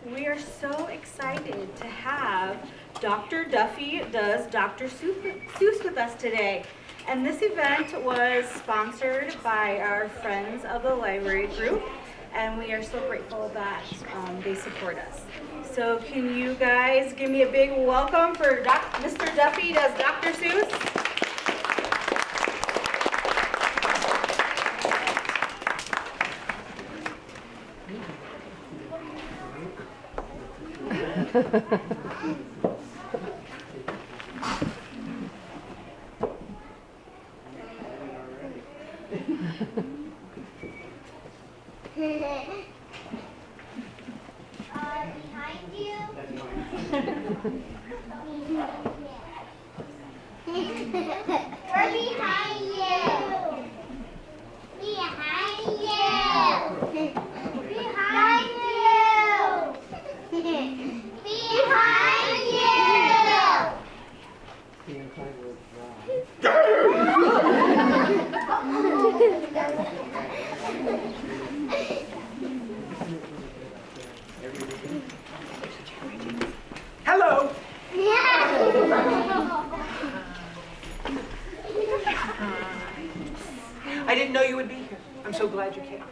We are so excited to have Dr. Duffy Does Dr. Seuss with us today. And this event was sponsored by our friends of the library group, and we are so grateful that they support us. So can you guys give me a big welcome for Mr. Duffy Does Dr. Seuss? Behind you. We're behind you. Behind you. Behind you. Behind Hello. I didn't know you would be here. I'm so glad you came.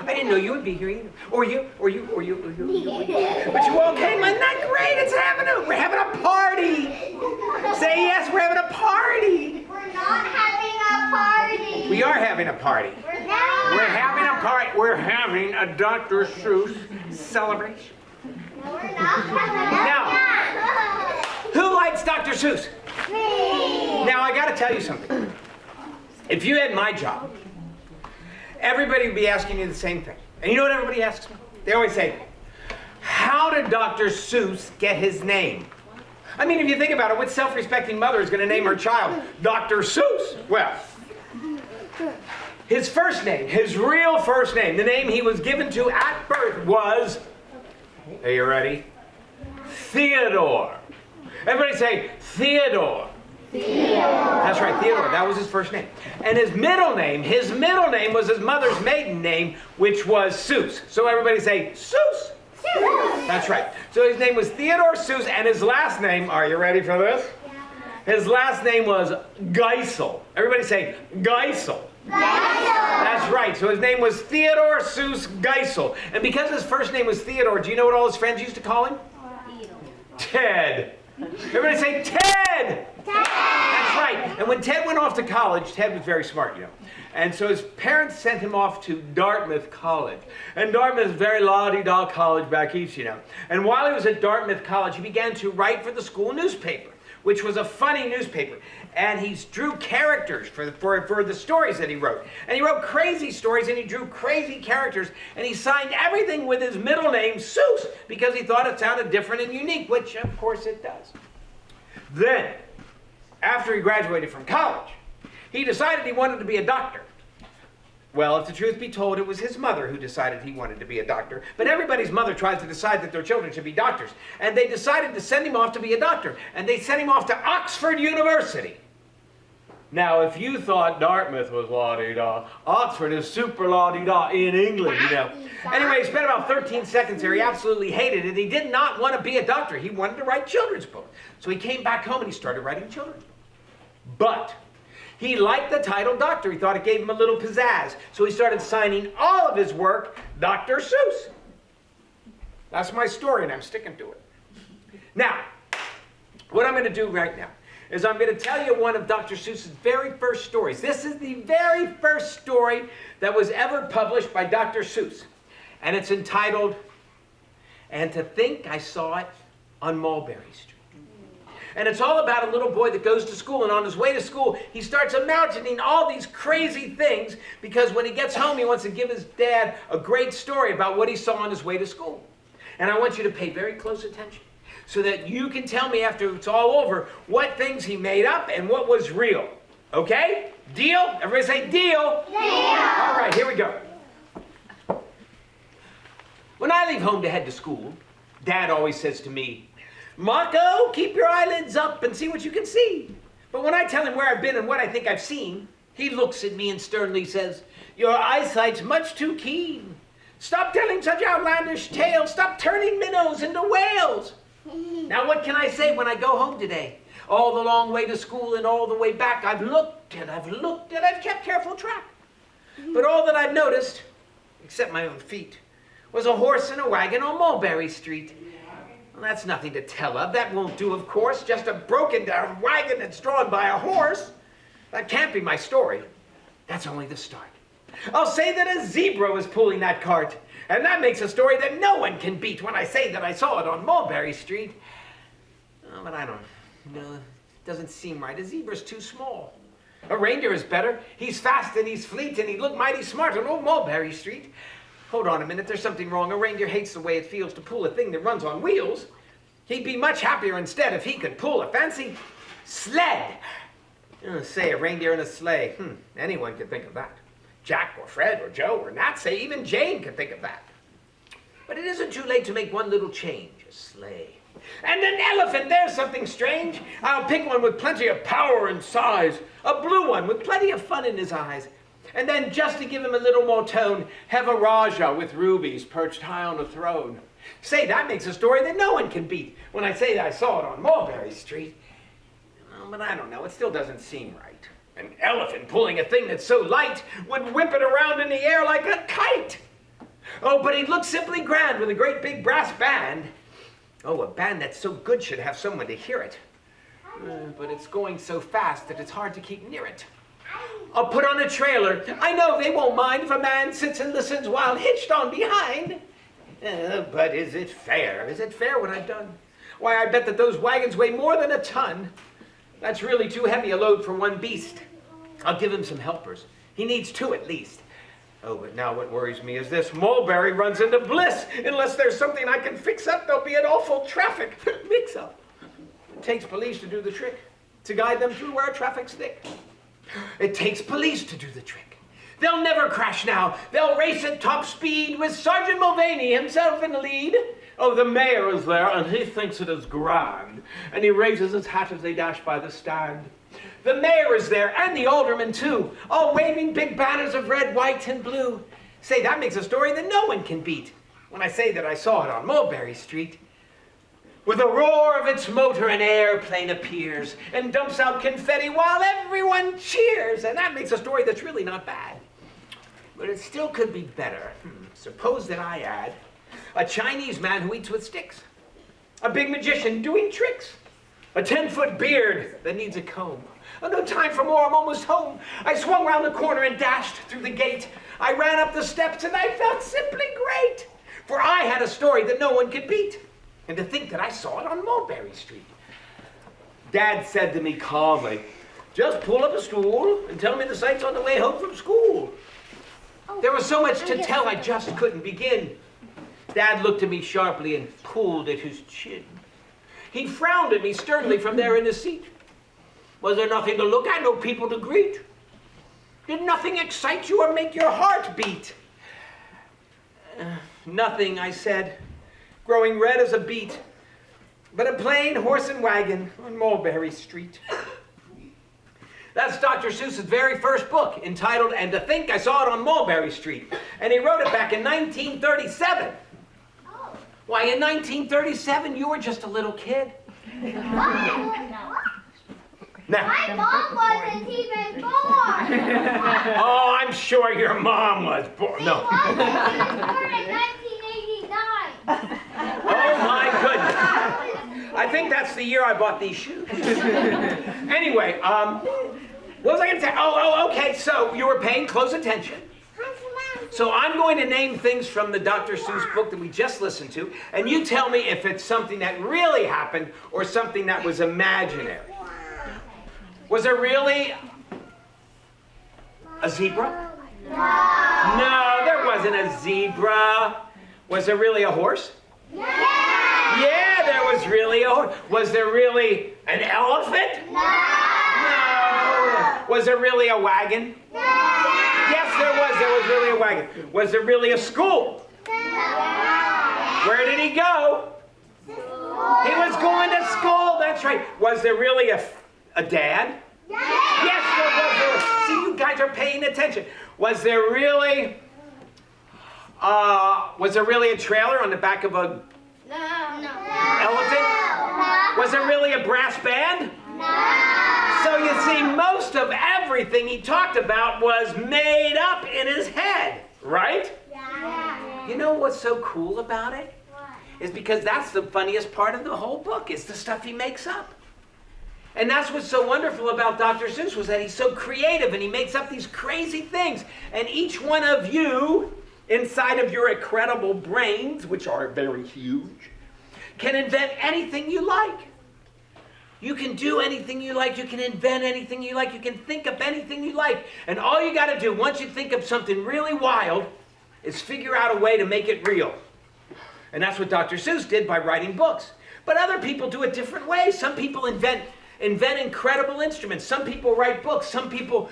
I didn't know you would be here either. Or you. But you all came. Isn't that great? We're having a party. Say yes, we're having a party. We're not having a party. We are having a party. We're having a party. We're having a Dr. Seuss celebration. No, we're not. Now, who likes Dr. Seuss? Me. Now, I got to tell you something. If you had my job, everybody would be asking you the same thing. And you know what everybody asks me? They always say, how did Dr. Seuss get his name? I mean, if you think about it, what self-respecting mother is going to name her child Dr. Seuss? Well, his first name, his real first name, the name he was given to at birth was, are you ready? Theodore. Everybody say Theodore. Theodore. That's right, Theodore. That was his first name. And his middle name was his mother's maiden name, which was Seuss. So everybody say Seuss. Seuss. That's right. So his name was Theodore Seuss, and his last name, are you ready for this? Yeah. His last name was Geisel. Everybody say Geisel. Geisel. That's right. So his name was Theodore Seuss Geisel. And because his first name was Theodore, do you know what all his friends used to call him? Ted. Everybody say Ted. Ted. That's right. And when Ted went off to college, Ted was very smart, you know. And so his parents sent him off to Dartmouth College. And Dartmouth is a very la-di-da college back east, you know. And while he was at Dartmouth College, he began to write for the school newspaper, which was a funny newspaper. And he drew characters for the stories that he wrote. And he wrote crazy stories, and he drew crazy characters, and he signed everything with his middle name, Seuss, because he thought it sounded different and unique, which of course it does. Then, after he graduated from college, he decided he wanted to be a doctor. Well, if the truth be told, it was his mother who decided he wanted to be a doctor. But everybody's mother tries to decide that their children should be doctors. And they decided to send him off to be a doctor. And they sent him off to Oxford University. Now, if you thought Dartmouth was la-di-da, Oxford is super la-di-da in England, you know. Anyway, he spent about 13 seconds there. He absolutely hated it. He did not want to be a doctor. He wanted to write children's books. So he came back home and he started writing children's books. But he liked the title doctor. He thought it gave him a little pizzazz. So he started signing all of his work Dr. Seuss. That's my story, and I'm sticking to it. Now, what I'm going to do right now is I'm going to tell you one of Dr. Seuss's very first stories. This is the very first story that was ever published by Dr. Seuss. And it's entitled, And to Think I Saw It on Mulberry Street. And it's all about a little boy that goes to school, and on his way to school, he starts imagining all these crazy things because when he gets home, he wants to give his dad a great story about what he saw on his way to school. And I want you to pay very close attention so that you can tell me after it's all over what things he made up and what was real. Okay? Deal? Everybody say deal. Deal. All right, here we go. When I leave home to head to school, Dad always says to me, Marco, keep your eyelids up and see what you can see. But when I tell him where I've been and what I think I've seen, he looks at me and sternly says, your eyesight's much too keen. Stop telling such outlandish tales. Stop turning minnows into whales. Now what can I say when I go home today? All the long way to school and all the way back, I've looked and I've looked and I've kept careful track. But all that I've noticed, except my own feet, was a horse and a wagon on Mulberry Street. Well, that's nothing to tell of. That won't do, of course. Just a broken down wagon that's drawn by a horse. That can't be my story. That's only the start. I'll say that a zebra was pulling that cart. And that makes a story that no one can beat when I say that I saw it on Mulberry Street. Oh, but I don't know. It doesn't seem right. A zebra's too small. A reindeer is better. He's fast and he's fleet and he'd look mighty smart on old Mulberry Street. Hold on a minute, there's something wrong. A reindeer hates the way it feels to pull a thing that runs on wheels. He'd be much happier instead if he could pull a fancy sled. Say a reindeer in a sleigh. Anyone could think of that. Jack or Fred or Joe or Nat, say even Jane could think of that. But it isn't too late to make one little change, a sleigh. And an elephant, there's something strange. I'll pick one with plenty of power and size. A blue one with plenty of fun in his eyes. And then, just to give him a little more tone, have a Raja with rubies perched high on a throne. Say, that makes a story that no one can beat when I say that I saw it on Mulberry Street. Oh, but I don't know, it still doesn't seem right. An elephant pulling a thing that's so light would whip it around in the air like a kite. Oh, but he'd look simply grand with a great big brass band. Oh, a band that's so good should have someone to hear it. But it's going so fast that it's hard to keep near it. I'll put on a trailer. I know they won't mind if a man sits and listens while hitched on behind. But is it fair? Is it fair what I've done? Why, I bet that those wagons weigh more than a ton. That's really too heavy a load for one beast. I'll give him some helpers. He needs two at least. Oh, but now what worries me is this. Mulberry runs into bliss. Unless there's something I can fix up, there'll be an awful traffic mix-up. It takes police to do the trick, to guide them through where traffic's thick. It takes police to do the trick. They'll never crash now. They'll race at top speed with Sergeant Mulvaney himself in the lead. Oh, the mayor is there, and he thinks it is grand. And he raises his hat as they dash by the stand. The mayor is there, and the aldermen too, all waving big banners of red, white, and blue. Say, that makes a story that no one can beat when I say that I saw it on Mulberry Street. With a roar of its motor, an airplane appears and dumps out confetti while everyone cheers. And that makes a story that's really not bad. But it still could be better. Suppose that I add a Chinese man who eats with sticks, a big magician doing tricks, a 10-foot beard that needs a comb. Oh, no time for more, I'm almost home. I swung round the corner and dashed through the gate. I ran up the steps and I felt simply great. For I had a story that no one could beat. And to think that I saw it on Mulberry Street. Dad said to me calmly, just pull up a stool and tell me the sights on the way home from school. There was so much to tell I just couldn't begin. Dad looked at me sharply and pulled at his chin. He frowned at me sternly from there in his seat. Was there nothing to look at, no people to greet? Did nothing excite you or make your heart beat? Nothing, I said, growing red as a beet, but a plain horse and wagon on Mulberry Street. That's Dr. Seuss's very first book, entitled And to Think I Saw It on Mulberry Street. And he wrote it back in 1937. Why, in 1937, you were just a little kid. Now, My mom wasn't even born. oh, I'm sure your mom was born. No. She was born in 1989. Oh, my goodness. I think that's the year I bought these shoes. Anyway, what was I going to say? Oh, okay, so you were paying close attention. So I'm going to name things from the Dr. Seuss book that we just listened to, and you tell me if it's something that really happened or something that was imaginary. Was there really a zebra? No, there wasn't a zebra. Was there really a horse? Yeah, there was really a horse. Was there really an elephant? No. Was there really a wagon? Yes, there was. There was really a wagon. Was there really a school? Where did he go? He was going to school. That's right. Was there really a dad? Yes, there was. See, you guys are paying attention. Was there really Was there really a trailer on the back of a elephant? Was there really a brass band? So you see, most of everything he talked about was made up in his head, right? You know what's so cool about it? Is because that's the funniest part of the whole book, is the stuff he makes up. And that's what's so wonderful about Dr. Seuss, was that he's so creative and he makes up these crazy things. And each one of you, inside of your incredible brains, which are very huge, can invent anything you like. You can do anything you like. You can invent anything you like. You can think of anything you like. And all you got to do, once you think of something really wild, is figure out a way to make it real. And that's what Dr. Seuss did by writing books. But other people do it different ways. Some people invent incredible instruments. Some people write books. Some people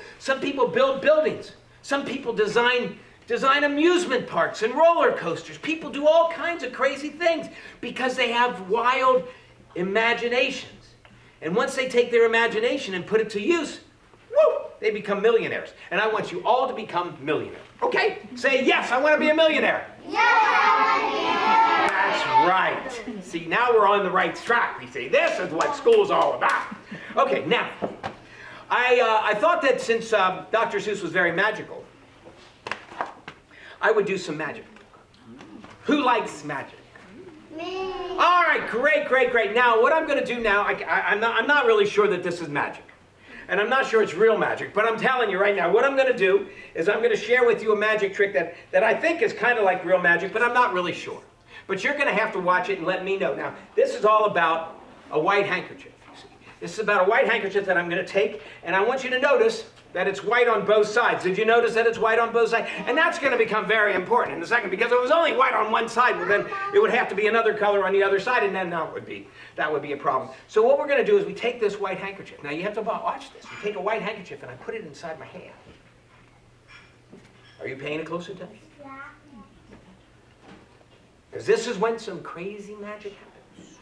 build buildings. Some people design amusement parks and roller coasters. People do all kinds of crazy things because they have wild imaginations. And once they take their imagination and put it to use, woo, they become millionaires. And I want you all to become millionaires. Okay? Say, yes, I want to be a millionaire. Yes! That's right. See, now we're on the right track. You see, this is what school's all about. Okay, now, I thought that since Dr. Seuss was very magical, I would do some magic. Who likes magic? Me. All right, great. Now, what I'm going to do now, I'm not really sure that this is magic. And I'm not sure it's real magic, but I'm telling you right now, what I'm going to do is I'm going to share with you a magic trick that I think is kind of like real magic, but I'm not really sure. But you're going to have to watch it and let me know. Now, this is all about a white handkerchief. You see. This is about a white handkerchief that I'm going to take, and I want you to notice that it's white on both sides. Did you notice that it's white on both sides? And that's going to become very important in a second, because if it was only white on one side, well, then it would have to be another color on the other side, and then that would be a problem. So what we're going to do is we take this white handkerchief. Now you have to watch this. You take a white handkerchief and I put it inside my hand. Are you paying it close attention? Yeah. Because this is when some crazy magic happens.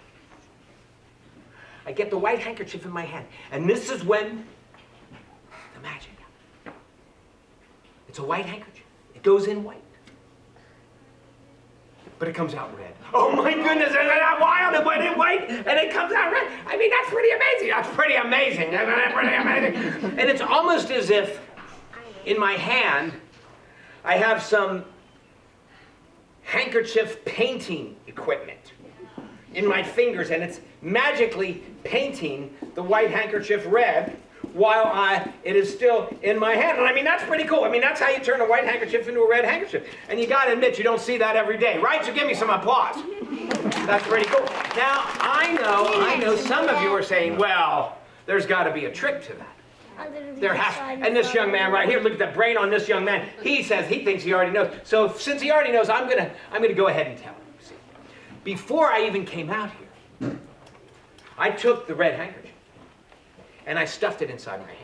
I get the white handkerchief in my hand, and this is when the magic happens. It's a white handkerchief. It goes in white. But it comes out red. Oh my goodness, isn't that wild? It went in white and it comes out red. I mean, that's pretty amazing. That's pretty amazing. Isn't that pretty amazing? And it's almost as if in my hand I have some handkerchief painting equipment in my fingers, and it's magically painting the white handkerchief red while it is still in my hand. And I mean, that's pretty cool. I mean, that's how you turn a white handkerchief into a red handkerchief. And you got to admit, you don't see that every day, right? So give me some applause. That's pretty cool. Now, I know some of you are saying, well, there's got to be a trick to that. There has, and this young man right here, look at the brain on this young man. He says he thinks he already knows. So since he already knows, I'm gonna go ahead and tell him. See, before I even came out here, I took the red handkerchief and I stuffed it inside my hand.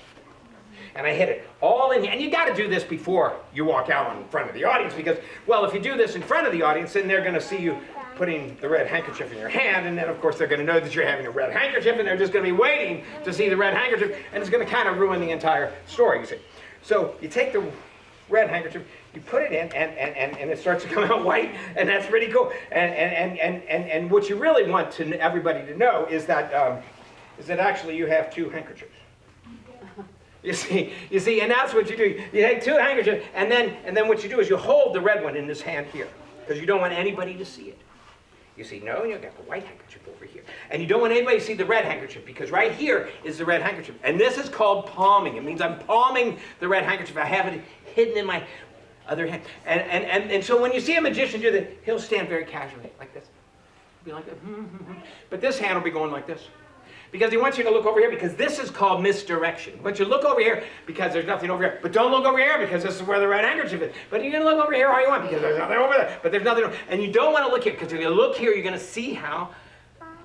And I hid it all in here. And you got to do this before you walk out in front of the audience, because, well, if you do this in front of the audience, then they're going to see you putting the red handkerchief in your hand, and then, of course, they're going to know that you're having a red handkerchief, and they're just going to be waiting to see the red handkerchief, and it's going to kind of ruin the entire story, you see. So you take the red handkerchief, you put it in, and it starts to come out white, and that's pretty cool. And what you really want to everybody to know is that actually you have two handkerchiefs. You see, and that's what you do. You take two handkerchiefs, and then what you do is you hold the red one in this hand here, because you don't want anybody to see it. You see, no, you've got the white handkerchief over here. And you don't want anybody to see the red handkerchief, because right here is the red handkerchief. And this is called palming. It means I'm palming the red handkerchief. I have it hidden in my other hand. And so when you see a magician do that, he'll stand very casually like this. Be like that. But this hand will be going like this. Because he wants you to look over here, because this is called misdirection. But you look over here because there's nothing over here. But don't look over here because this is where the red handkerchief is. But you're going to look over here all you want because there's nothing over there. But there's nothing over. And you don't want to look here, because if you look here, you're going to see how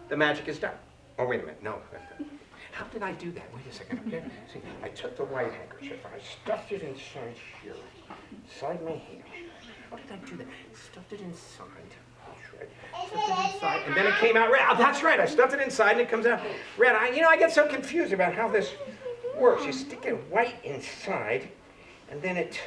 the magic is done. Oh, wait a minute. No. How did I do that? Wait a second. Okay. See, I took the white handkerchief and I stuffed it inside here, inside my hand. How did I do that? Stuffed it inside. Stuffed it inside, and then it came out red. Oh, that's right, I stuffed it inside and it comes out red. I get so confused about how this works. You stick it white inside, and then it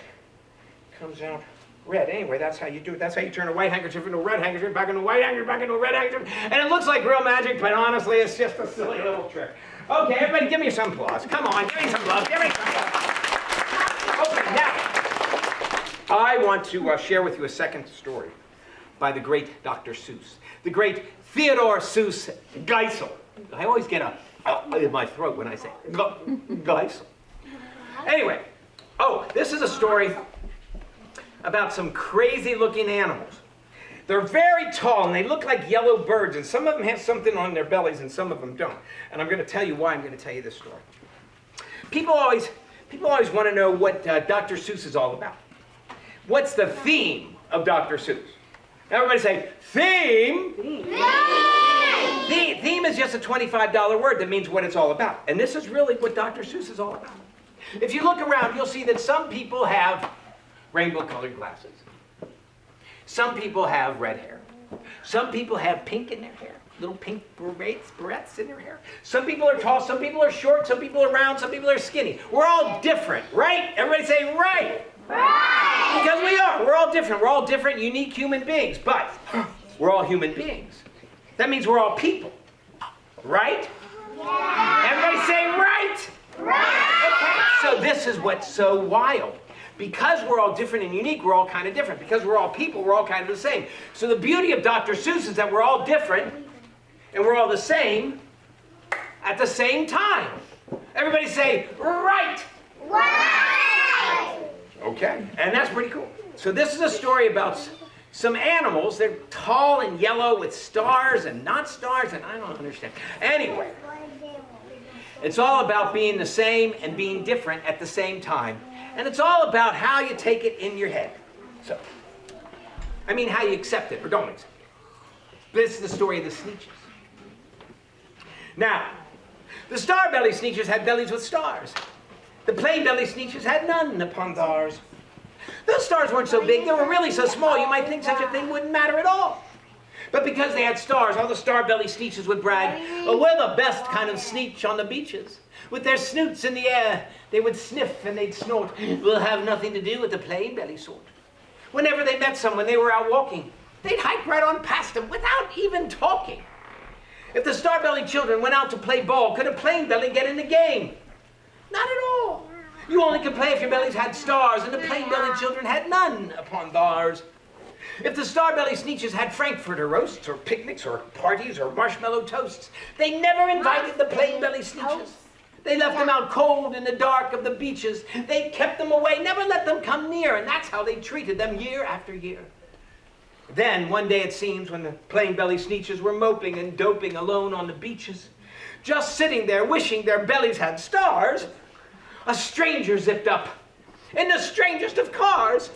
comes out red. Anyway, that's how you do it. That's how you turn a white handkerchief into a red handkerchief, back into a white handkerchief, back into a red handkerchief. And it looks like real magic, but honestly, it's just a silly little trick. Okay, everybody, give me some applause. Come on, give me some love. Give me some love. Okay, now, I want to share with you a second story by the great Dr. Seuss. The great Theodore Seuss Geisel. I always get a in my throat when I say Geisel. Anyway, this is a story about some crazy looking animals. They're very tall and they look like yellow birds, and some of them have something on their bellies and some of them don't. And I'm going to tell you why I'm going to tell you this story. People always want to know what Dr. Seuss is all about. What's the theme of Dr. Seuss? Everybody say, theme. Theme is just a $25 word that means what it's all about. And this is really what Dr. Seuss is all about. If you look around, you'll see that some people have rainbow-colored glasses. Some people have red hair. Some people have pink in their hair. Little pink barrettes in their hair. Some people are tall, some people are short, some people are round, some people are skinny. We're all different, right? Everybody say right. Right. Because we are. We're all different. We're all different, unique human beings. But we're all human beings. That means we're all people. Right? Yeah. Everybody say right. Right. Okay, so this is what's so wild. Because we're all different and unique, we're all kind of different. Because we're all people, we're all kind of the same. So the beauty of Dr. Seuss is that we're all different and we're all the same at the same time. Everybody say, right. Right. Okay, and that's pretty cool. So this is a story about some animals. They're tall and yellow with stars and not stars, and I don't understand. Anyway, it's all about being the same and being different at the same time. And it's all about how you take it in your head. So, I mean how you accept it or don't accept it. This is the story of the Sneetches. Now, the star-belly Sneetches had bellies with stars. The plain-belly Sneetches had none upon theirs. Those stars weren't so big, they were really so small, you might think such a thing wouldn't matter at all. But because they had stars, all the star-belly Sneetches would brag, "Oh, we're the best kind of Sneetch on the beaches. With their snoots in the air, they would sniff and they'd snort. We'll have nothing to do with the plain-belly sort." Whenever they met someone, they were out walking. They'd hike right on past them without even talking. If the star-belly children went out to play ball, could a plain-belly get in the game? Not at all. You only could play if your bellies had stars, and the plain-belly children had none upon theirs. If the star-belly Sneetches had Frankfurter roasts, or picnics, or parties, or marshmallow toasts, they never invited the plain-belly Sneetches. They left them out cold in the dark of the beaches. They kept them away, never let them come near, and that's how they treated them year after year. Then, one day it seems, when the plain-belly Sneetches were moping and doping alone on the beaches, just sitting there wishing their bellies had stars, a stranger zipped up, in the strangest of cars.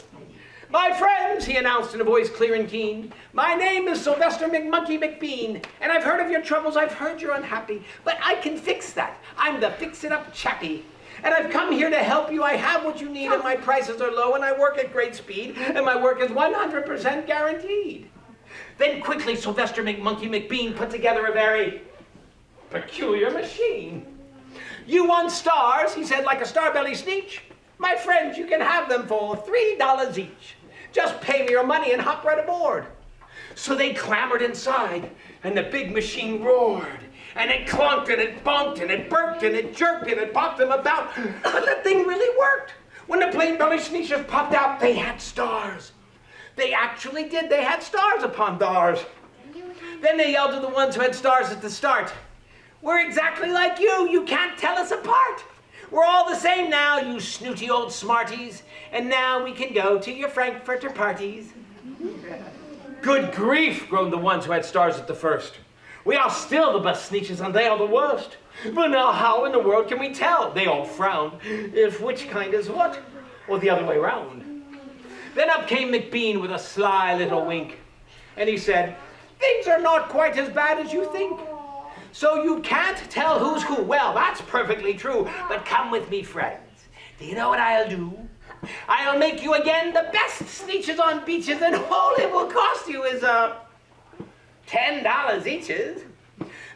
"My friends," he announced in a voice clear and keen, "my name is Sylvester McMonkey McBean, and I've heard of your troubles, I've heard you're unhappy, but I can fix that. I'm the fix-it-up chappie. And I've come here to help you. I have what you need, and my prices are low, and I work at great speed, and my work is 100% guaranteed." Then quickly Sylvester McMonkey McBean put together a very peculiar machine. "You want stars," he said, "like a star-belly Sneetch? My friends, you can have them for $3 each. Just pay me your money and hop right aboard." So they clambered inside, and the big machine roared, and it clunked, and it bumped, and it burped, and it jerked, and it popped them about. But the thing really worked. When the plain-belly Sneetches popped out, they had stars. They actually did. They had stars upon theirs. Then they yelled to the ones who had stars at the start, "We're exactly like you. You can't tell us apart. We're all the same now, you snooty old smarties, and now we can go to your Frankfurter parties." "Good grief," groaned the ones who had stars at the first. "We are still the best Sneetches, and they are the worst. But now how in the world can we tell?" They all frowned, "if which kind is what, or the other way round." Then up came McBean with a sly little wink, and he said, "Things are not quite as bad as you think. So you can't tell who's who. Well, that's perfectly true. But come with me, friends. Do you know what I'll do? I'll make you again the best Sneetches on beaches, and all it will cost you is $10 eaches."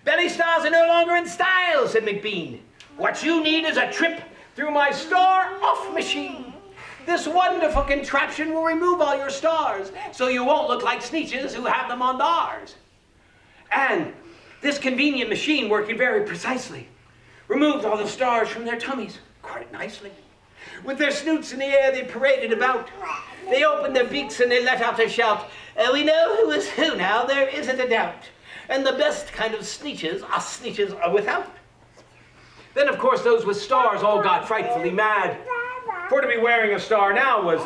"Belly stars are no longer in style," said McBean. "What you need is a trip through my star-off machine. This wonderful contraption will remove all your stars, so you won't look like Sneetches who have them on theirs. And this convenient machine, working very precisely, removed all the stars from their tummies quite nicely. With their snoots in the air, they paraded about. They opened their beaks and they let out their shout, we know who is who now, there isn't a doubt. And the best kind of Sneetches are Sneetches without. Then, of course, those with stars all got frightfully mad. For to be wearing a star now was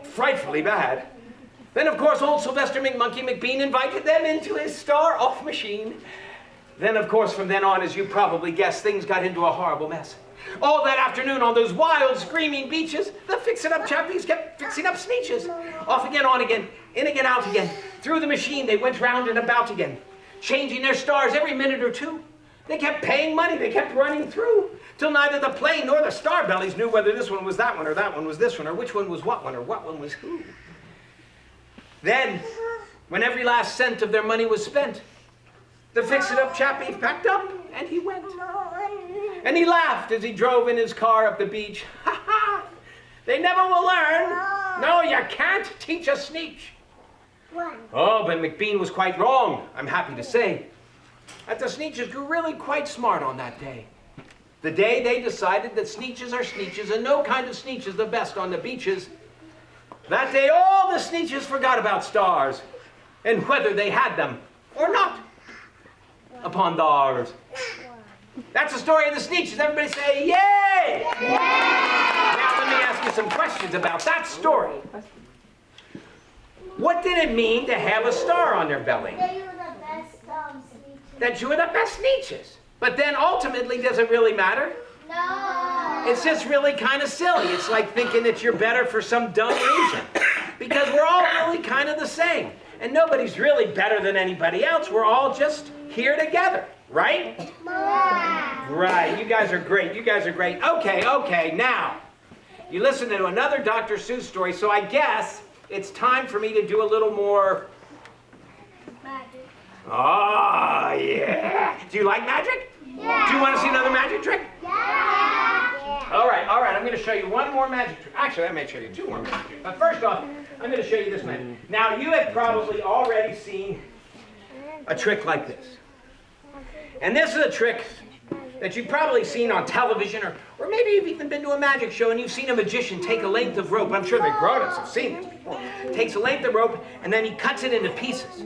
frightfully bad. Then, of course, old Sylvester McMonkey McBean invited them into his star-off machine. Then, of course, from then on, as you probably guessed, things got into a horrible mess. All that afternoon on those wild, screaming beaches, the fix-it-up chappies kept fixing up Sneetches. Off again, on again, in again, out again. Through the machine, they went round and about again, changing their stars every minute or two. They kept paying money, they kept running through, till neither the plane nor the star bellies knew whether this one was that one, or that one was this one, or which one was what one, or what one was who. Then, when every last cent of their money was spent, the fix-it-up chappie packed up, and he went. And he laughed as he drove in his car up the beach. Ha ha! They never will learn. No, you can't teach a Sneetch. Oh, but McBean was quite wrong, I'm happy to say. That the Sneetches grew really quite smart on that day. The day they decided that Sneetches are Sneetches and no kind of Sneetch is the best on the beaches. That day all the Sneetches forgot about stars and whether they had them or not upon theirs. That's the story of the Sneetches. Everybody say, yay! Yay! Now let me ask you some questions about that story. What did it mean to have a star on their belly? That you were the best Sneetches. That you were the best Sneetches. But then ultimately, does it really matter? No. It's just really kind of silly. It's like thinking that you're better for some dumb reason. Because we're all really kind of the same. And nobody's really better than anybody else. We're all just here together, right? Right, you guys are great. You guys are great. Okay, now, you listen to another Dr. Seuss story, so I guess it's time for me to do a little more... Magic. Oh, yeah. Do you like magic? Yeah. Do you want to see another magic trick? Yeah. All right, I'm going to show you one more magic trick. Actually, I may show you two more magic tricks. But first off, I'm going to show you this magic. Now, you have probably already seen a trick like this. And this is a trick that you've probably seen on television, or maybe you've even been to a magic show and you've seen a magician take a length of rope. I'm sure the grown-ups have seen this before. Takes a length of rope, and then he cuts it into pieces.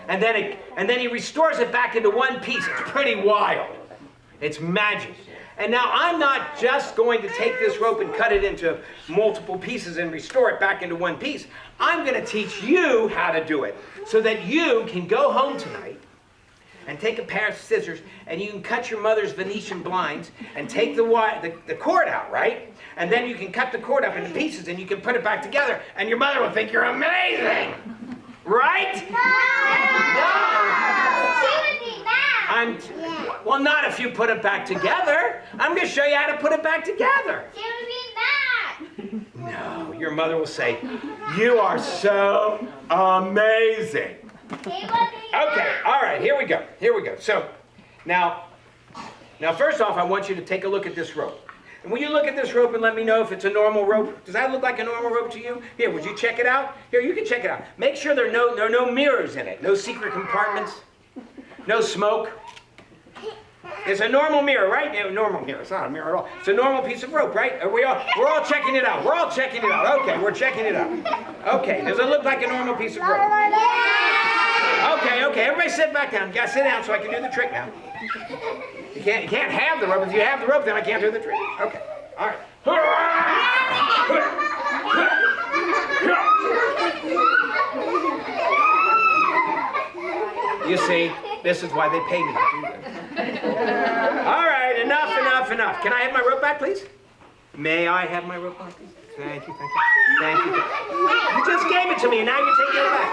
And then he restores it back into one piece. It's pretty wild. It's magic. And now I'm not just going to take this rope and cut it into multiple pieces and restore it back into one piece. I'm going to teach you how to do it so that you can go home tonight and take a pair of scissors and you can cut your mother's Venetian blinds and take the cord out, right? And then you can cut the cord up into pieces and you can put it back together and your mother will think you're amazing. Right? No. She would be mad. Well, not if you put it back together. I'm going to show you how to put it back together. She would be mad. No, your mother will say, you are so amazing. She would be Okay, all right, here we go. So, now first off, I want you to take a look at this rope. And will you look at this rope and let me know if it's a normal rope? Does that look like a normal rope to you? Here, would you check it out? Here, you can check it out. Make sure there are no mirrors in it, no secret compartments, no smoke. It's a normal mirror, right? Yeah, normal mirror. It's not a mirror at all. It's a normal piece of rope, right? We're all checking it out. Okay, we're checking it out. Okay, does it look like a normal piece of rope? Okay, everybody sit back down. You gotta sit down so I can do the trick now. You can't have the rope. If you have the rope, then I can't do the trick. Okay, all right. You see, this is why they pay me to do this. All right, enough. Can I have my rope back, please? May I have my rope back, please? Thank you. You just gave it to me, and now you're taking it back.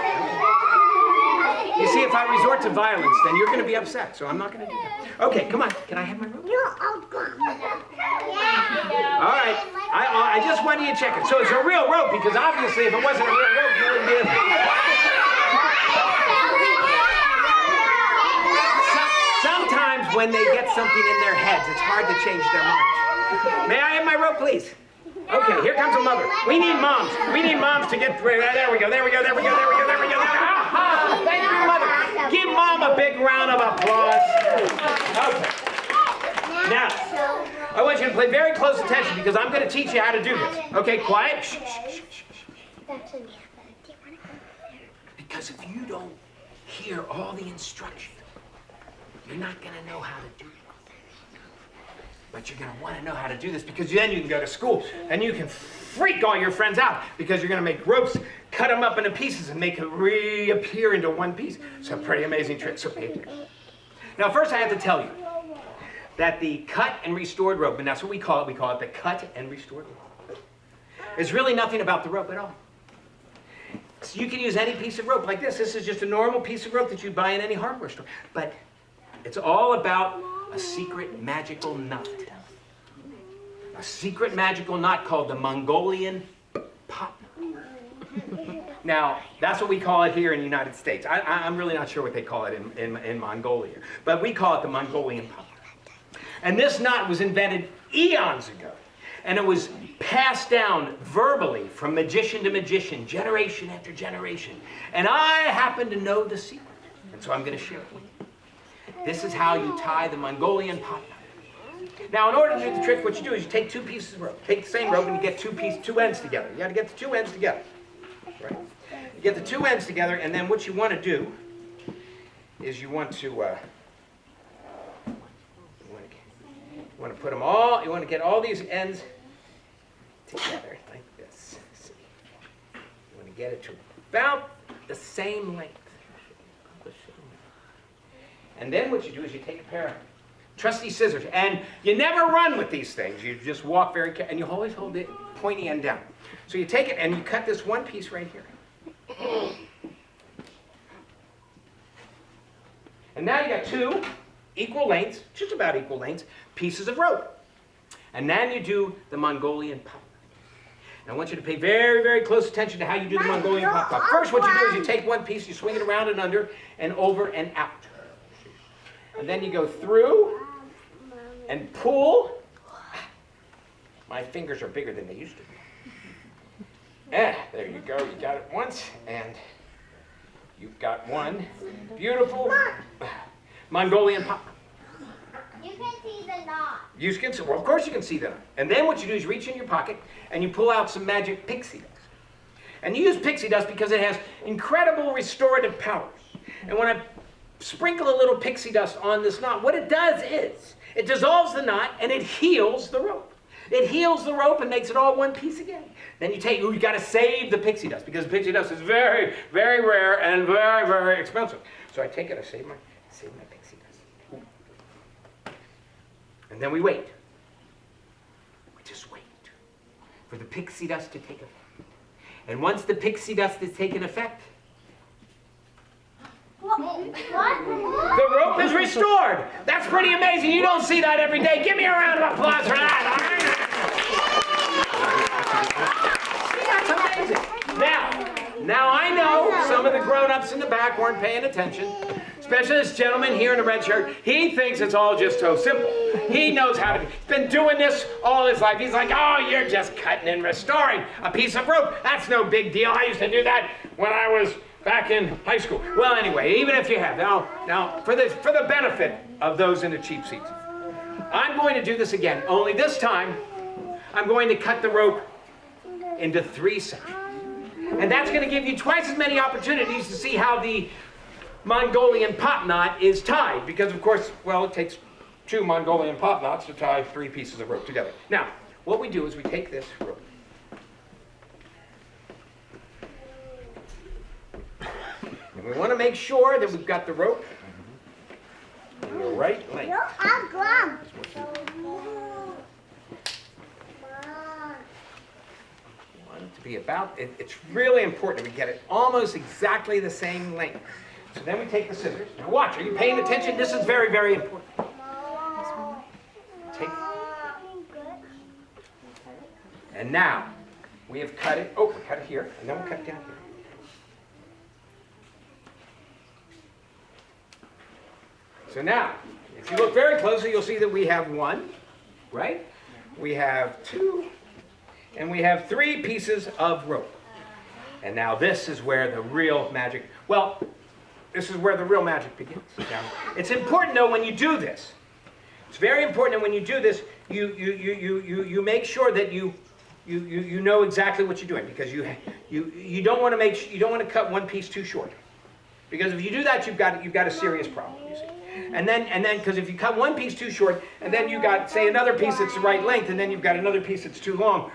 You see, if I resort to violence, then you're going to be upset, so I'm not going to do that. Okay, come on. Can I have my rope? All right. I just wanted you to check it. So it's a real rope, because obviously if it wasn't a real rope, you wouldn't be able Sometimes when they get something in their heads, it's hard to change their minds. May I have my rope, please? Okay, here comes a mother. We need moms. We need moms to get through. There we go, there we go, there we go, there we go, there we go. Aha! Thank you, mother. Give mom a big round of applause. Okay. Now, I want you to pay very close attention because I'm going to teach you how to do this. Okay, quiet. Shh, shh, shh, shh. Because if you don't hear all the instructions, you're not going to know how to do it. But you're going to want to know how to do this because then you can go to school and you can freak all your friends out because you're going to make ropes, cut them up into pieces and make it reappear into one piece. It's a pretty amazing trick. So pay attention. Now first I have to tell you that the cut and restored rope, and that's what we call it the cut and restored rope, is really nothing about the rope at all. So you can use any piece of rope like this. This is just a normal piece of rope that you buy in any hardware store. But it's all about a secret magical knot. A secret magical knot called the Mongolian pop knot. Now, that's what we call it here in the United States. I'm really not sure what they call it in Mongolia. But we call it the Mongolian pop knot. And this knot was invented eons ago. And it was passed down verbally from magician to magician, generation after generation. And I happen to know the secret. And so I'm going to share it with you. This is how you tie the Mongolian pop knot. Now, in order to do the trick, what you do is you take two pieces of rope. Take the same rope and you get two ends together. You got to get the two ends together. Right? You get the two ends together, and then what you want to do is you want to put them all. You want to get all these ends together like this. You want to get it to about the same length. And then what you do is you take a pair of trusty scissors, and you never run with these things. You just walk very carefully, and you always hold the pointy end down. So you take it and you cut this one piece right here. And now you got two equal lengths, just about equal lengths, pieces of rope. And then you do the Mongolian pop. Now I want you to pay very, very close attention to how you do the Mongolian pop. First, what you do is you take one piece, you swing it around and under, and over and out. And then you go through and pull. My fingers are bigger than they used to be. There you go. You got it once, and you've got one beautiful Mongolian pop. You can see the knot. You can see, well, of course you can see that. And then what you do is reach in your pocket and you pull out some magic pixie dust. And you use pixie dust because it has incredible restorative powers. And when I sprinkle a little pixie dust on this knot, what it does is it dissolves the knot and it heals the rope. It heals the rope and makes it all one piece again. Then you take, you got to save the pixie dust because pixie dust is very, very rare and very, very expensive. So I take it, I save my pixie dust. And then we wait. We just wait for the pixie dust to take effect. And once the pixie dust has taken effect, What? the rope is restored. That's pretty amazing. You don't see that every day. Give me a round of applause for that. All right? That's amazing. Now I know some of the grown-ups in the back weren't paying attention, especially this gentleman here in the red shirt. He thinks it's all just so simple. He knows how to. He's been doing this all his life. He's like, oh, you're just cutting and restoring a piece of rope. That's no big deal. I used to do that when I was back in high school. Well, anyway, even if you have, now for the benefit of those in the cheap seats, I'm going to do this again, only this time I'm going to cut the rope into 3 sections. And that's going to give you twice as many opportunities to see how the Mongolian pop knot is tied, because of course, well, it takes 2 Mongolian pop knots to tie 3 pieces of rope together. Now, what we do is we take this rope, and we want to make sure that we've got the rope in the right length. Want it to be about, it's really important that we get it almost exactly the same length. So then we take the scissors. Now watch, are you paying attention? This is very, very important. Take, and now we have cut it, we cut it here, and then we'll cut it down here. So now, if you look very closely, you'll see that we have 1, right? We have 2, and we have 3 pieces of rope. And now this is where the real magic, well, this is where the real magic begins. Now, it's important though when you do this, it's very important that when you do this, you make sure that you know exactly what you're doing, because you don't want to cut one piece too short, because if you do that, you've got a serious problem. You see, and then because if you cut one piece too short, and then you got, say, another piece that's the right length, and then you've got another piece that's too long.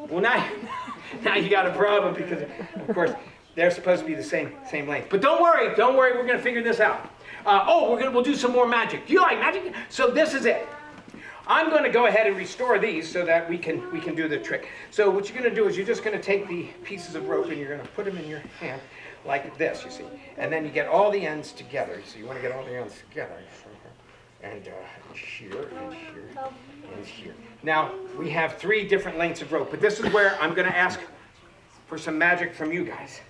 Well, now you got a problem, because of course they're supposed to be the same length. But don't worry, we're going to figure this out. We'll do some more magic. Do you like magic? So this is it. I'm going to go ahead and restore these so that we can do the trick. So what you're going to do is you're just going to take the pieces of rope and you're going to put them in your hand like this, you see. And then you get all the ends together. So you want to get all the ends together. And here, and here, and here. Now, we have 3 different lengths of rope, but this is where I'm going to ask for some magic from you guys.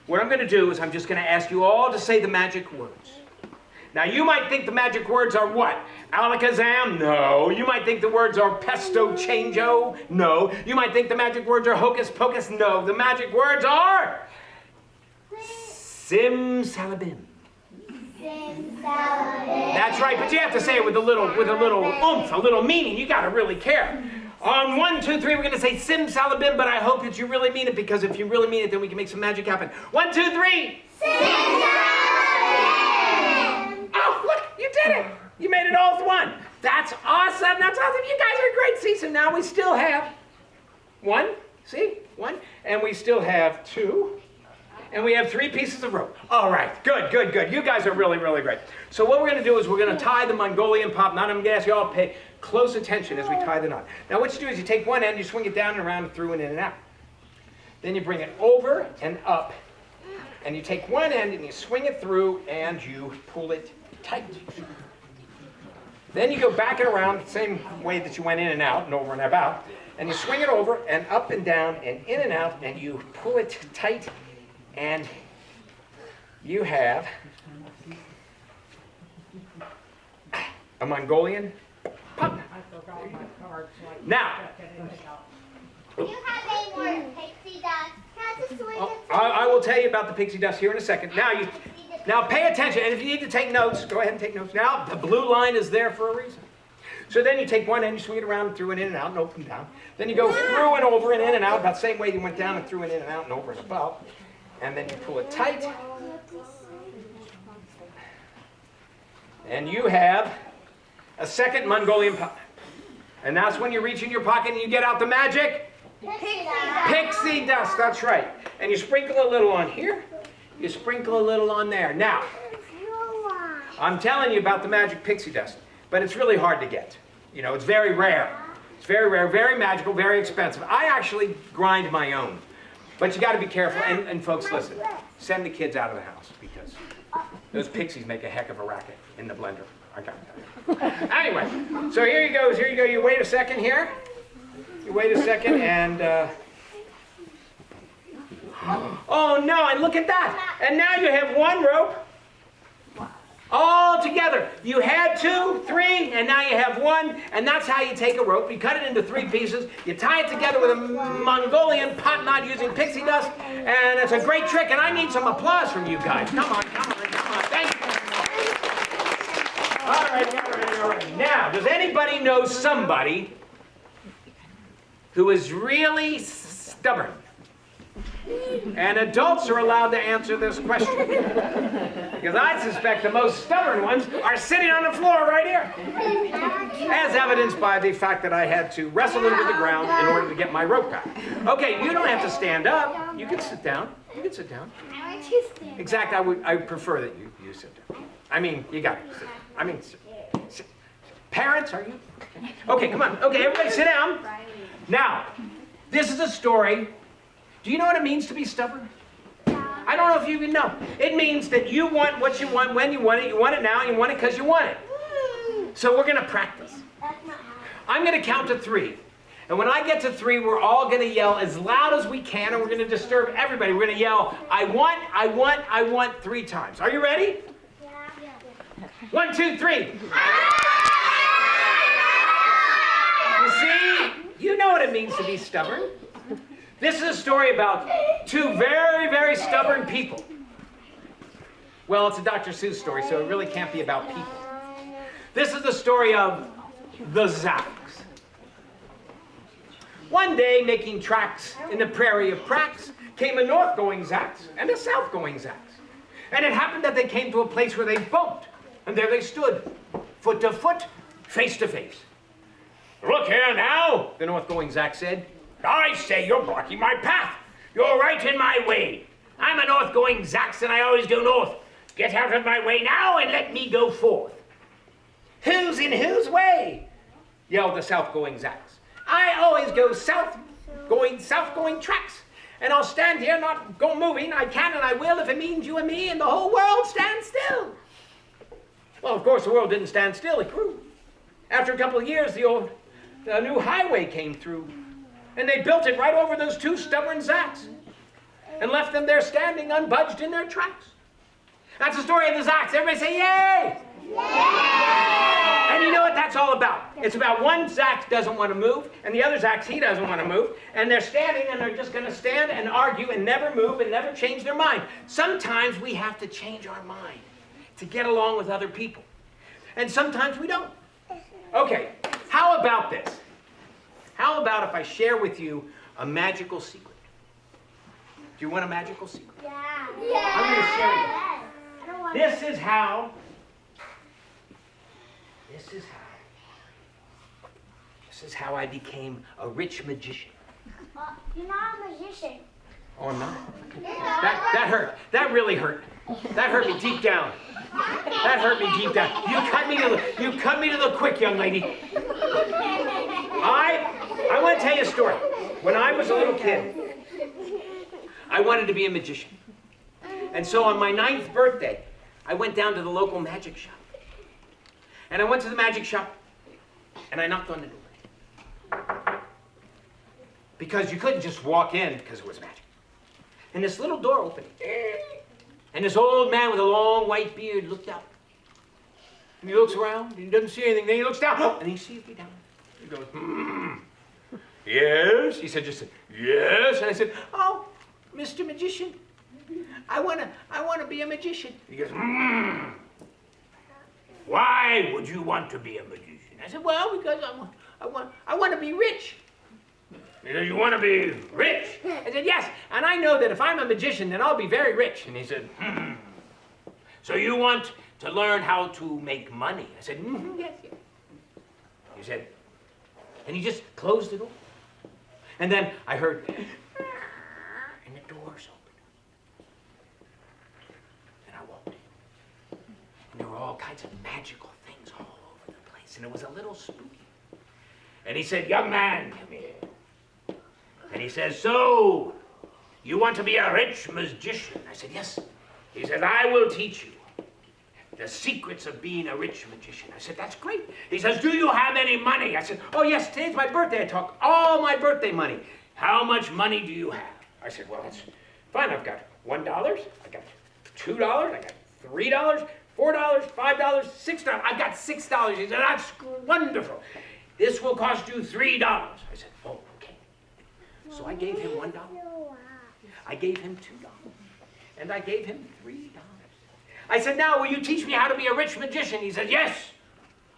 What I'm going to do is I'm just going to ask you all to say the magic words. Now, you might think the magic words are what? Alakazam? No. You might think the words are pesto changeo? No. You might think the magic words are hocus pocus? No. The magic words are simsalabim. That's right, but you have to say it with a little oomph, a little meaning. You got to really care. On 1, 2, 3, we're going to say simsalabim, but I hope that you really mean it, because if you really mean it, then we can make some magic happen. 1, 2, 3. Simsalabim! Oh, look, you did it. You made it all with 1. That's awesome. That's awesome. You guys are great. See, so now we still have 1. See? 1. And we still have 2. And we have 3 pieces of rope. All right, good. You guys are really, really great. So what we're going to do is we're going to tie the Mongolian pop knot. I'm going to ask you all to pay close attention as we tie the knot. Now what you do is you take one end, you swing it down and around and through and in and out. Then you bring it over and up. And you take one end and you swing it through and you pull it tight. Then you go back and around the same way that you went in and out and over and about. And you swing it over and up and down and in and out, and you pull it tight. And you have a Mongolian pop. Now, You have a more pixie dust. I will tell you about the pixie dust here in a second. Now pay attention, and if you need to take notes, go ahead and take notes. Now, the blue line is there for a reason. So then you take one end, you swing it around and through and in and out and open and down. Then you go through and over and in and out, about the same way you went down and through and in and out and over and about. And then you pull it tight. And you have a second Mongolian pop. And that's when you reach in your pocket and you get out the magic pixie dust. That's right. And you sprinkle a little on here. You sprinkle a little on there. Now, I'm telling you about the magic pixie dust, but it's really hard to get. You know, it's very rare. It's very rare, very magical, very expensive. I actually grind my own. But you got to be careful, and folks, listen, send the kids out of the house, because those pixies make a heck of a racket in the blender. I got that. Anyway, so here you go. You wait a second here. You wait a second, and oh no! And look at that! And now you have one rope all together. You had 2, 3, and now you have 1, and that's how you take a rope. You cut it into 3 pieces, you tie it together with a Mongolian pop knot using pixie dust, and it's a great trick, and I need some applause from you guys. Come on. Thank you. All right. Now, does anybody know somebody who is really stubborn? And adults are allowed to answer this question, because I suspect the most stubborn ones are sitting on the floor right here, as evidenced by the fact that I had to wrestle into the ground in order to get my rope back. Okay, you don't have to stand up. You can sit down. Exactly. I would prefer that you sit down. I mean, you got to sit. I mean, sit. Parents, are you? Okay, come on. Okay, everybody sit down. Now, this is a story. Do you know what it means to be stubborn? I don't know if you even know. It means that you want what you want when you want it now, and you want it because you want it. So we're going to practice. I'm going to count to 3. And when I get to 3, we're all going to yell as loud as we can, and we're going to disturb everybody. We're going to yell, I want 3 times. Are you ready? Yeah. 1, 2, 3. You see? You know what it means to be stubborn. This is a story about two very, very stubborn people. Well, it's a Dr. Seuss story, so it really can't be about people. This is the story of the Zacks. One day, making tracks in the prairie of cracks, came a north-going Zacks and a south-going Zacks. And it happened that they came to a place where they bumped, and there they stood, foot to foot, face to face. Look here now, the north-going Zack said. I say you're blocking my path. You're right in my way. I'm a north-going Zacks, and I always go north. Get out of my way now and let me go forth. Who's in whose way? Yelled the south-going Zacks. I always go south-going tracks. And I'll stand here not go moving. I can and I will if it means you and me and the whole world stand still. Well, of course, the world didn't stand still. It grew. After a couple of years, the new highway came through. And they built it right over those two stubborn Zacks and left them there standing unbudged in their tracks. That's the story of the Zacks. Everybody say, yay! Yay! And you know what that's all about? It's about one Zack doesn't want to move, and the other Zack, he doesn't want to move, and they're standing and they're just going to stand and argue and never move and never change their mind. Sometimes we have to change our mind to get along with other people. And sometimes we don't. Okay, how about this? How about if I share with you a magical secret? Do you want a magical secret? Yeah. I'm going to share with you. This is how I became a rich magician. You're not a magician. Oh, I'm not? That hurt. That really hurt. That hurt me deep down. That hurt me deep down. You cut me to the quick, young lady. I want to tell you a story. When I was a little kid, I wanted to be a magician. And so on my 9th birthday, I went down to the local magic shop. And I went to the magic shop, and I knocked on the door. Because you couldn't just walk in because it was magic. And this little door opened. And this old man with a long white beard looked out. And he looks around, and he doesn't see anything. Then he looks down, and he sees me down. He goes, yes? He said, just said, yes. And I said, oh, Mr. Magician, I wanna be a magician. He goes, why would you want to be a magician? I said, well, because I want to be rich. He said, you want to be rich? I said, yes, and I know that if I'm a magician, then I'll be very rich. And he said, so you want to learn how to make money? I said, yes. He said, and he just closed the door. And then I heard, and the doors opened. And I walked in. And there were all kinds of magical things all over the place. And it was a little spooky. And he said, young man, come here. And he says, so, you want to be a rich magician? I said, yes. He says, I will teach you the secrets of being a rich magician. I said, that's great. He says, do you have any money? I said, oh, yes, today's my birthday. I talk all my birthday money. How much money do you have? I said, well, that's fine. I've got $1, I got $2, I got $3, $4, $5, $6. I've got $6. He said, that's wonderful. This will cost you $3. I said, oh, okay. So I gave him $1. I gave him $2. And I gave him $3. I said, now, will you teach me how to be a rich magician? He said, yes.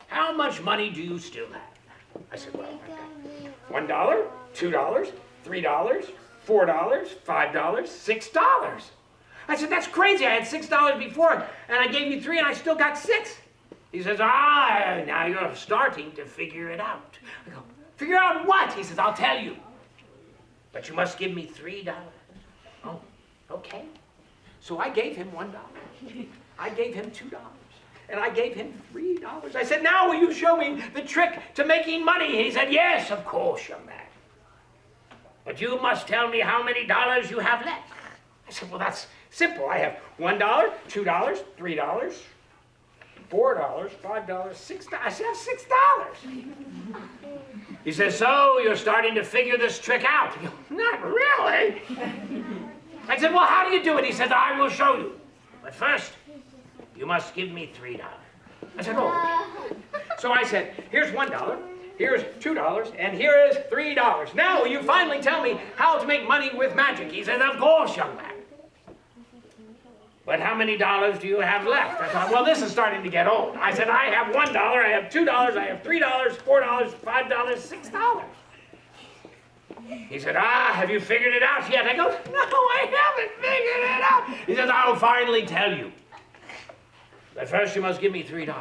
How much money do you still have? I said, well, I've got $1, $2, $3, $4, $5, $6. I said, that's crazy. I had $6 before, and I gave you $3, and I still got $6. He says, now you're starting to figure it out. I go, figure out what? He says, I'll tell you. But you must give me $3. Oh, okay. So I gave him $1. I gave him $2. And I gave him $3. I said, now will you show me the trick to making money? He said, yes, of course, young man. But you must tell me how many dollars you have left. I said, well, that's simple. I have $1, $2, $3, $4, $5, $6. I said, I have $6. He says, so you're starting to figure this trick out? I go, not really. I said, well, how do you do it? He says, I will show you. But first, you must give me $3. I said, oh. So I said, here's $1, here's $2, and here is $3. Now will you finally tell me how to make money with magic? He said, of course, young man. But how many dollars do you have left? I thought, well, this is starting to get old. I said, I have $1, I have $2, I have $3, $4, $5, $6. He said, have you figured it out yet? I go, no, I haven't figured it out. He says, I'll finally tell you. But first you must give me $3.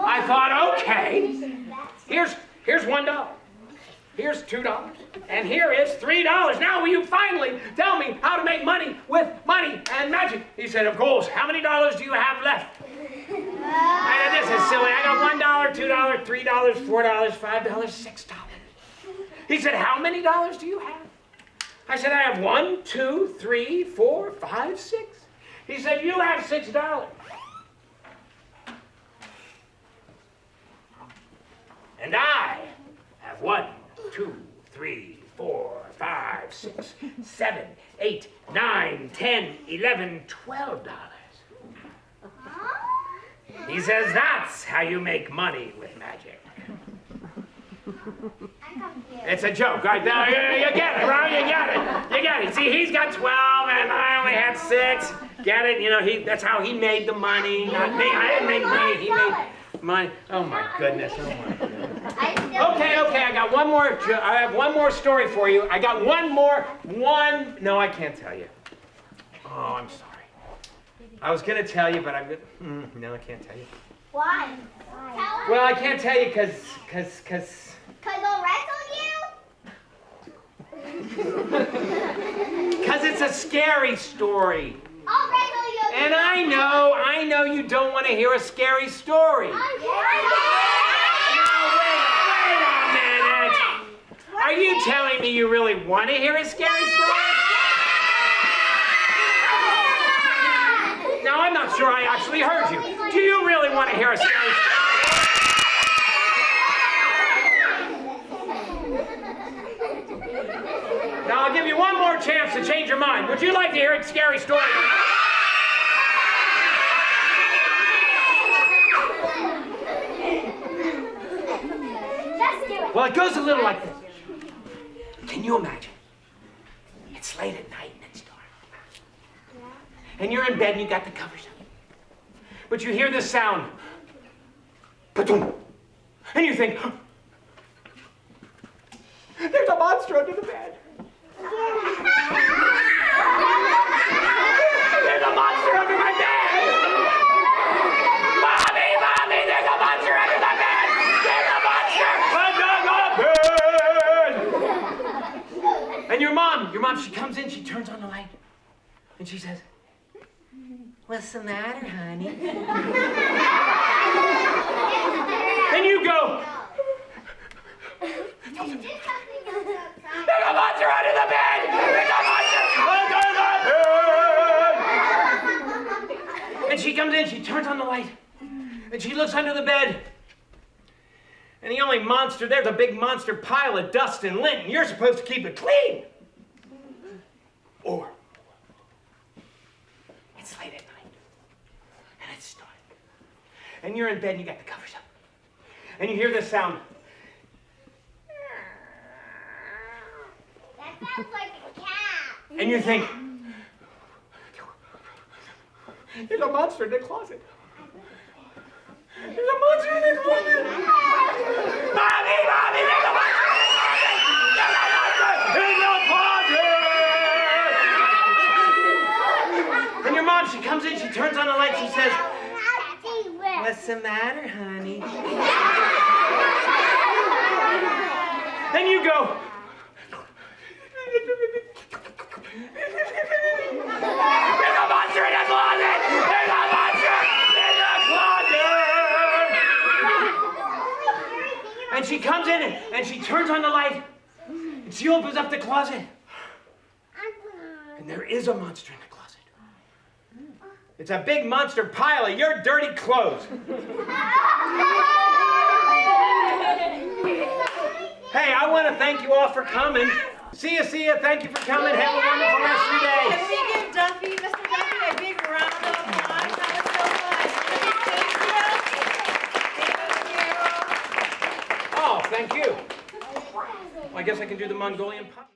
I thought, okay, here's $1. Here's $2, and here is $3. Now will you finally tell me how to make money with money and magic? He said, of course. How many dollars do you have left? I said, this is silly. I got $1, $2, $3, $4, $5, $6. He said, how many dollars do you have? I said, I have 1, 2, 3, 4, 5, 6. He said, you have $6. And I have 1, 2, 3, 4, 5, 6, 7, 8, 9, 10, 11, $12. He says, that's how you make money with magic. It's a joke, right? Now, you get it, right? You get it. You get it. See, he's got 12 and I only had 6. Get it? You know, that's how he made the money, not me. I didn't make money. He made money. Oh my goodness. Oh my goodness. Okay, I got one more. I have one more story for you. I got one more. No, I can't tell you. Oh, I'm sorry. I was gonna tell you, but no, I can't tell you. Why? Well, I can't tell you because I'll wrestle because it's a scary story. I'll wrestle you. And I know you don't want to hear a scary story. Now, wait a minute. Are you telling me you really want to hear a scary story? Now, I'm not sure I actually heard you. Do you really want to hear a scary story? Now, I'll give you one more chance to change your mind. Would you like to hear a scary story? Let's do it. Well, it goes a little like this. Can you imagine? It's late at night and it's dark. And you're in bed and you got the covers up. But you hear this sound. Pa-doom. And you think, there's a monster under the bed. There's a monster under my bed. Mommy, there's a monster under the bed. There's a monster under the bed. And your mom, she comes in, she turns on the light, and she says, what's the matter, honey? And you go, there's a monster under the bed! There's a monster under the bed! And she comes in, she turns on the light, and she looks under the bed. And the only monster there's a big monster pile of dust and lint, and you're supposed to keep it clean. Or it's late at night, and it's dark. And you're in bed and you got the covers up. And you hear this sound. That sounds like a cat. And you think, there's a monster in the closet. There's a monster in the closet. Mommy, there's a monster in the closet. There's a monster in the closet. And your mom, she comes in, she turns on the light, she says, what's the matter, honey? Then you go, there's a monster in the closet! There's a monster in the closet! And she comes in and she turns on the light and she opens up the closet. And there is a monster in the closet. It's a big monster pile of your dirty clothes. Hey, I want to thank you all for coming. See ya. Thank you for coming. Have a wonderful rest of your day. Can we give Duffy, Mr. Duffy, a big round of applause? That was so fun. Thank you. thank you. Well, I guess I can do the Mongolian pop.